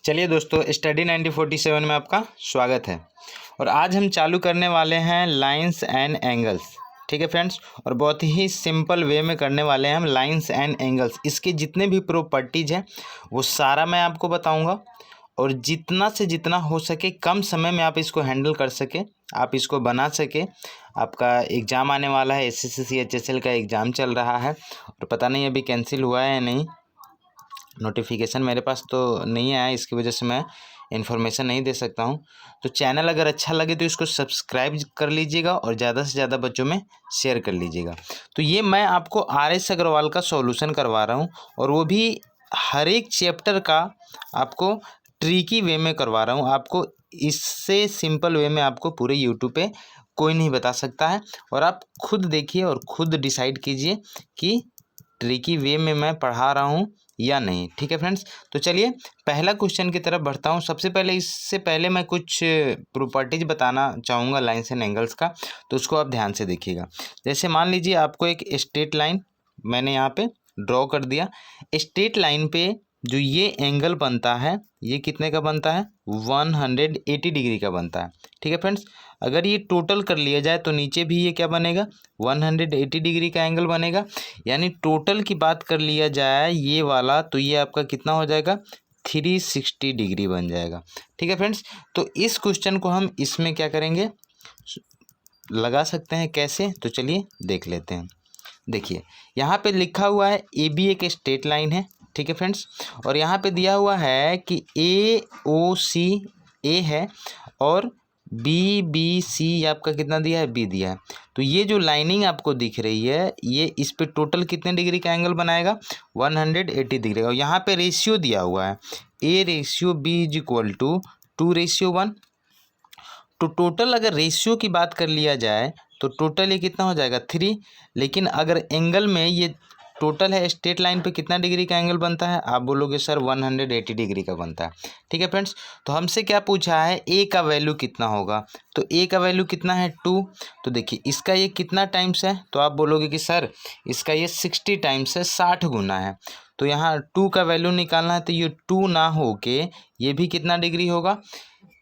चलिए दोस्तों, स्टडी 9047 में आपका स्वागत है। और आज हम चालू करने वाले हैं लाइंस एंड एंगल्स। ठीक है फ्रेंड्स, और बहुत ही सिंपल वे में करने वाले हैं हम लाइंस एंड एंगल्स। इसके जितने भी प्रॉपर्टीज़ हैं वो सारा मैं आपको बताऊंगा, और जितना से जितना हो सके कम समय में आप इसको हैंडल कर सके, आप इसको बना सके। आपका एग्ज़ाम आने वाला है, SSC CHSL का एग्ज़ाम चल रहा है और पता नहीं अभी कैंसिल हुआ है या नहीं। नोटिफिकेशन मेरे पास तो नहीं आया, इसकी वजह से मैं इन्फॉर्मेशन नहीं दे सकता हूँ। तो चैनल अगर अच्छा लगे तो इसको सब्सक्राइब कर लीजिएगा और ज़्यादा से ज़्यादा बच्चों में शेयर कर लीजिएगा। तो ये मैं आपको RS अग्रवाल का सॉल्यूशन करवा रहा हूँ, और वो भी हर एक चैप्टर का आपको ट्रिकी वे में करवा रहा हूँ। आपको इससे सिंपल वे में आपको पूरे यूट्यूब पे कोई नहीं बता सकता है, और आप खुद देखिए और खुद डिसाइड कीजिए कि ट्रिकी वे में मैं पढ़ा रहा हूँ या नहीं। ठीक है फ्रेंड्स, तो चलिए पहला क्वेश्चन की तरफ बढ़ता हूँ। सबसे पहले इससे पहले मैं कुछ प्रॉपर्टीज बताना चाहूँगा लाइंस एंड एंगल्स का, तो उसको आप ध्यान से देखिएगा। जैसे मान लीजिए आपको एक स्ट्रेट लाइन मैंने यहाँ पे ड्रॉ कर दिया। स्ट्रेट लाइन पे जो ये एंगल बनता है ये कितने का बनता है? 180 डिग्री का बनता है। ठीक है फ्रेंड्स, अगर ये टोटल कर लिया जाए तो नीचे भी ये क्या बनेगा? 180 डिग्री का एंगल बनेगा। यानी टोटल की बात कर लिया जाए ये वाला, तो ये आपका कितना हो जाएगा? 360 डिग्री बन जाएगा। ठीक है फ्रेंड्स, तो इस क्वेश्चन को हम इसमें क्या करेंगे, लगा सकते हैं कैसे, तो चलिए देख लेते हैं। देखिए यहाँ पे लिखा हुआ है AB एक स्ट्रेट लाइन है। ठीक है फ्रेंड्स, और यहाँ पे दिया हुआ है कि AOC A है और BBC आपका कितना दिया है? B दिया है। तो ये जो लाइनिंग आपको दिख रही है ये इस पे टोटल कितने डिग्री का एंगल बनाएगा? 180 डिग्री। और यहाँ पे रेशियो दिया हुआ है A/B = 2:1। तो टोटल अगर रेशियो की बात कर लिया जाए तो टोटल ये कितना हो जाएगा? 3। लेकिन अगर एंगल में ये टोटल है, स्ट्रेट लाइन पे कितना डिग्री का एंगल बनता है? आप बोलोगे सर 180 डिग्री का बनता है। ठीक है फ्रेंड्स, तो हमसे क्या पूछा है? A का वैल्यू कितना होगा? तो A का वैल्यू कितना है? 2। तो देखिए इसका ये कितना टाइम्स है? तो आप बोलोगे कि सर इसका ये 60 टाइम्स है, 60 गुना है। तो यहाँ 2 का वैल्यू निकालना है, तो ये 2 ना हो के ये भी कितना डिग्री होगा?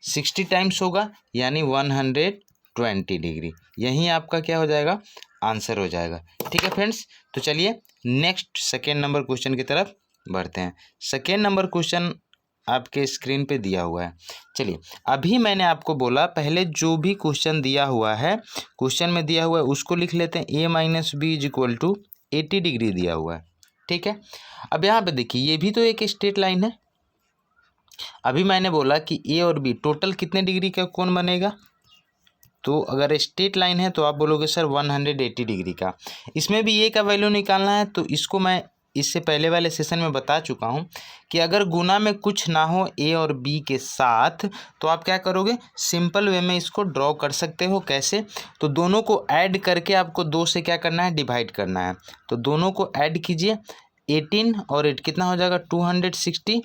60 टाइम्स होगा, यानी 120 डिग्री। यही आपका क्या हो जाएगा? आंसर हो जाएगा। ठीक है फ्रेंड्स, तो चलिए नेक्स्ट सेकेंड नंबर क्वेश्चन की तरफ बढ़ते हैं। सेकेंड नंबर क्वेश्चन आपके स्क्रीन पे दिया हुआ है। चलिए अभी मैंने आपको बोला पहले जो भी क्वेश्चन दिया हुआ है, क्वेश्चन में दिया हुआ है उसको लिख लेते हैं। A-B = 80 डिग्री दिया हुआ है। ठीक है, अब यहाँ पे देखिए ये भी तो एक स्ट्रेट लाइन है। अभी मैंने बोला कि A और B टोटल कितने डिग्री का कोण बनेगा? तो अगर स्ट्रेट लाइन है तो आप बोलोगे सर 180 डिग्री का। इसमें भी A का वैल्यू निकालना है, तो इसको मैं इससे पहले वाले सेशन में बता चुका हूँ कि अगर गुना में कुछ ना हो A और B के साथ, तो आप क्या करोगे? सिंपल वे में इसको ड्रॉ कर सकते हो। कैसे? तो दोनों को ऐड करके आपको 2 से क्या करना है? डिवाइड करना है। तो दोनों को ऐड कीजिए, 18 और 8 कितना हो जाएगा? 260।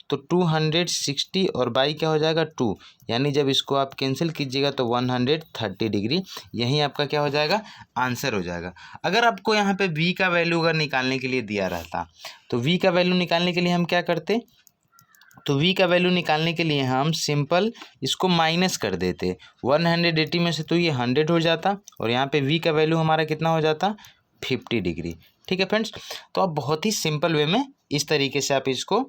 तो 260 और बाई क्या हो जाएगा? 2। यानी जब इसको आप कैंसिल कीजिएगा तो 130 डिग्री। यही आपका क्या हो जाएगा? आंसर हो जाएगा। अगर आपको यहाँ पे V का वैल्यू अगर निकालने के लिए दिया रहता, तो V का वैल्यू निकालने के लिए हम क्या करते? तो V का वैल्यू निकालने के लिए हम सिंपल इसको माइनस कर देते। 180 में से तो ये 100 हो जाता, और यहाँ पे V का वैल्यू हमारा कितना हो जाता? 50 डिग्री। ठीक है फ्रेंड्स, तो आप बहुत ही सिंपल वे में इस तरीके से आप इसको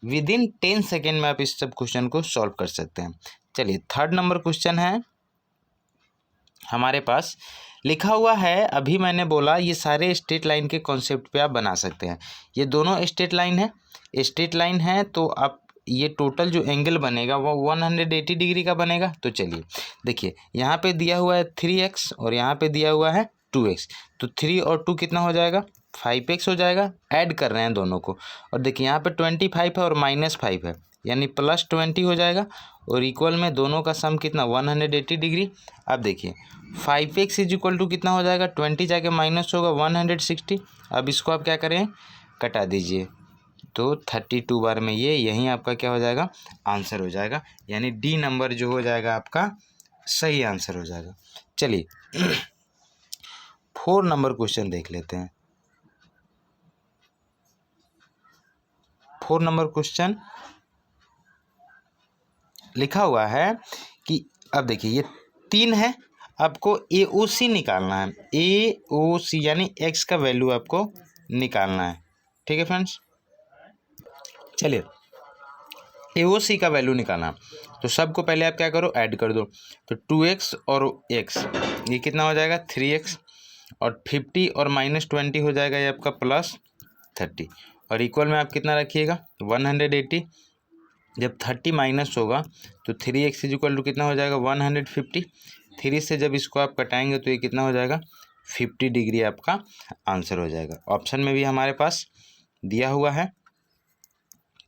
विदिन 10 सेकेंड में आप इस सब क्वेश्चन को सॉल्व कर सकते हैं। चलिए थर्ड नंबर क्वेश्चन है हमारे पास। लिखा हुआ है, अभी मैंने बोला ये सारे स्ट्रेट लाइन के कॉन्सेप्ट पे आप बना सकते हैं। ये दोनों स्ट्रेट लाइन है, स्ट्रेट लाइन है, तो आप ये टोटल जो एंगल बनेगा वो 180 डिग्री का बनेगा। तो चलिए देखिए यहाँ पे दिया हुआ है 3x और यहाँ पे दिया हुआ है 2x। तो 3 और 2 कितना हो जाएगा? 5x हो जाएगा। ऐड कर रहे हैं दोनों को, और देखिए यहाँ पे 25 है और -5 है, यानी +20 हो जाएगा। और इक्वल में दोनों का सम कितना? 180 डिग्री। अब देखिए 5x = कितना हो जाएगा? 20 जाके माइनस होगा 160। अब इसको आप क्या करें? कटा दीजिए, तो 32 बार में ये यहीं आपका क्या हो जाएगा? आंसर हो जाएगा। यानी D नंबर जो हो जाएगा आपका सही आंसर हो जाएगा। चलिए 4 नंबर क्वेश्चन देख लेते हैं। 4 नंबर क्वेश्चन लिखा हुआ है कि अब देखिए ये 3 है, आपको AOC निकालना है। AOC यानी x का वैल्यू आपको निकालना है। ठीक है फ्रेंड्स, चलिए AOC का वैल्यू निकालना। तो सबको पहले आप क्या करो, ऐड कर दो। तो 2x और x ये कितना हो जाएगा 3x, और 50 और -20 हो जाएगा ये आपका +30, और इक्वल में आप कितना रखिएगा 180। जब 30 माइनस होगा तो 3x इक्वल टू कितना हो जाएगा 150। 3 से जब इसको आप कटाएंगे तो ये कितना हो जाएगा 50 डिग्री आपका आंसर हो जाएगा। ऑप्शन में भी हमारे पास दिया हुआ है,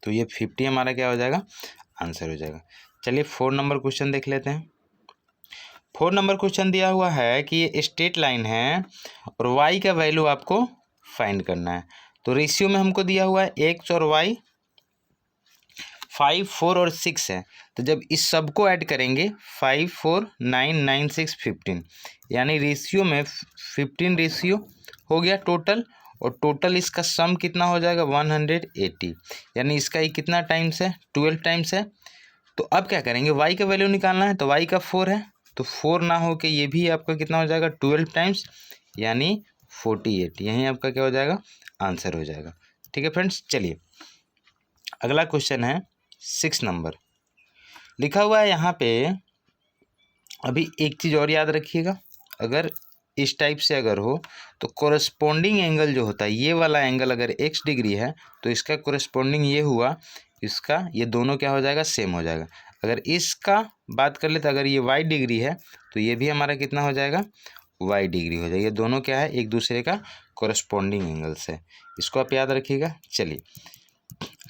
तो ये 50 हमारा क्या हो जाएगा आंसर हो जाएगा। चलिए 4 नंबर क्वेश्चन देख लेते हैं। 4 नंबर क्वेश्चन दिया हुआ है कि ये स्ट्रेट लाइन है और y का वैल्यू आपको फाइंड करना है। तो रेशियो में हमको दिया हुआ है x और y 5, 4 और 6 है। तो जब इस सब को ऐड करेंगे 5, 4, 9, 9, 6, 15, यानी रेशियो में 15 रेशियो हो गया टोटल, और टोटल इसका सम कितना हो जाएगा 180, यानी इसका ये कितना टाइम्स है 12 टाइम्स है। तो अब क्या करेंगे, y का वैल्यू निकालना है। तो y का 4 है, तो 4 ना हो के ये भी आपका कितना हो जाएगा 12 टाइम्स, यानी 48, यहीं आपका क्या हो जाएगा आंसर हो जाएगा। ठीक है फ्रेंड्स, चलिए अगला क्वेश्चन है 6 नंबर। लिखा हुआ है यहाँ पे, अभी एक चीज़ और याद रखिएगा, अगर इस टाइप से अगर हो तो कोरस्पोंडिंग एंगल जो होता है, ये वाला एंगल अगर x डिग्री है तो इसका कोरस्पोंडिंग ये हुआ, इसका ये दोनों क्या हो जाएगा सेम हो जाएगा। अगर इसका बात कर ले तो अगर ये y डिग्री है तो ये भी हमारा कितना हो जाएगा y डिग्री हो जाएगा। ये दोनों क्या है एक दूसरे का कोरस्पोंडिंग एंगल्स है, इसको आप याद रखिएगा। चलिए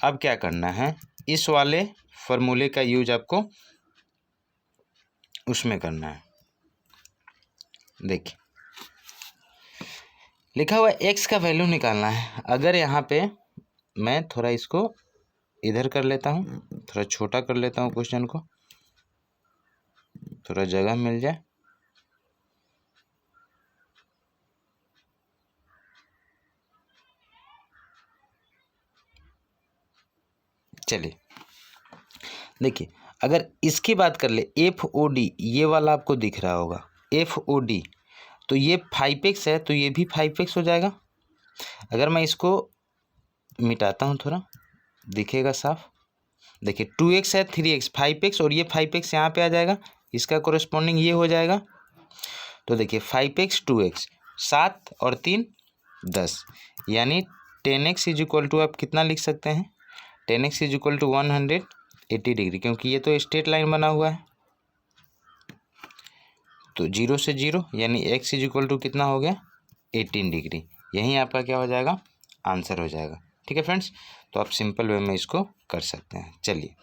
अब क्या करना है, इस वाले फॉर्मूले का यूज आपको उसमें करना है। देखिए लिखा हुआ x का वैल्यू निकालना है। अगर यहाँ पे मैं थोड़ा इसको इधर कर लेता हूँ, थोड़ा छोटा कर लेता हूँ क्वेश्चन को, थोड़ा जगह मिल जाए। चलिए देखिए, अगर इसकी बात कर ले FOD, ये वाला आपको दिख रहा होगा FOD, तो ये 5x है तो ये भी 5x हो जाएगा। अगर मैं इसको मिटाता हूँ थोड़ा दिखेगा साफ। देखिए 2x है 3x 5x, और ये 5x यहाँ पे आ जाएगा, इसका कोरस्पोंडिंग ये हो जाएगा। तो देखिए 5x 2x 7 और 3 10, यानी 10x इज इक्वल टू आप कितना लिख सकते हैं 10x is equal to 180 degree, क्योंकि ये तो स्ट्रेट लाइन बना हुआ है। तो 0 से 0 यानी x इज इक्वल टू कितना हो गया 18 डिग्री, यहीं आपका क्या हो जाएगा आंसर हो जाएगा। ठीक है फ्रेंड्स, तो आप सिंपल वे में इसको कर सकते हैं। चलिए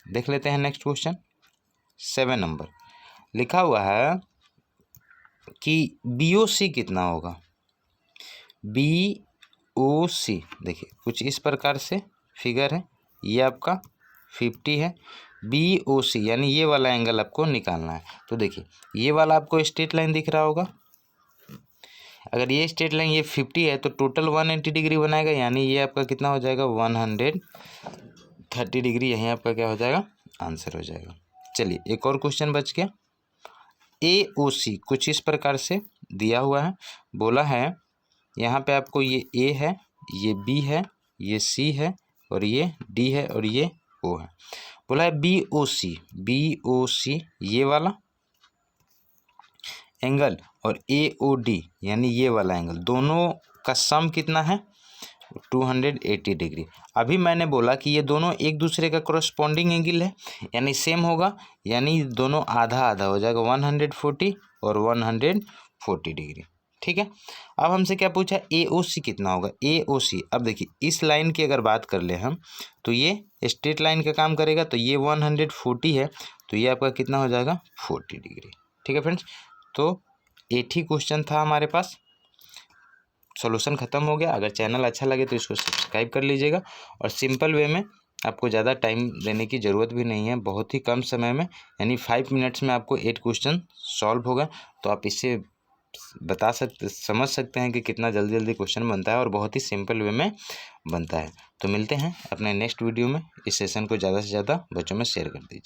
देख लेते हैं नेक्स्ट क्वेश्चन 7 नंबर। लिखा हुआ है कि BOC कितना होगा। BOC देखिए कुछ इस प्रकार से फिगर है, ये आपका 50 है। BOC यानी ये वाला एंगल आपको निकालना है। तो देखिए ये वाला आपको स्ट्रेट लाइन दिख रहा होगा, अगर ये स्ट्रेट लाइन ये 50 है तो टोटल 180 डिग्री बनाएगा, यानी ये आपका कितना हो जाएगा 130 डिग्री, यहीं आपका क्या हो जाएगा आंसर हो जाएगा। चलिए एक और क्वेश्चन बच गया। AOC कुछ इस प्रकार से दिया हुआ है, बोला है यहाँ पे आपको ये A है, ये B है, ये C है, और ये D है, और ये O है। बोला है BOC ये वाला एंगल और AOD यानी ये वाला एंगल, दोनों का सम कितना है 280 डिग्री। अभी मैंने बोला कि ये दोनों एक दूसरे का कोरस्पोंडिंग एंगल है, यानी सेम होगा, यानी दोनों आधा आधा हो जाएगा 140 और 140 डिग्री। ठीक है, अब हमसे क्या पूछा AOC कितना होगा। AOC अब देखिए इस लाइन की अगर बात कर ले हम तो ये स्ट्रेट लाइन का काम करेगा, तो ये 140 है तो ये आपका कितना हो जाएगा 40 डिग्री। ठीक है फ्रेंड्स, तो 8 ही क्वेश्चन था हमारे पास, सॉल्यूशन ख़त्म हो गया। अगर चैनल अच्छा लगे तो इसको सब्सक्राइब कर लीजिएगा, और सिंपल वे में आपको ज़्यादा टाइम देने की ज़रूरत भी नहीं है, बहुत ही कम समय में यानी 5 मिनट्स में आपको 8 क्वेश्चन सॉल्व होगा। तो आप इससे समझ सकते हैं कि कितना जल्दी जल्दी क्वेश्चन बनता है और बहुत ही सिंपल वे में बनता है। तो मिलते हैं अपने नेक्स्ट वीडियो में। इस सेशन को ज़्यादा से ज़्यादा बच्चों में शेयर कर दीजिए।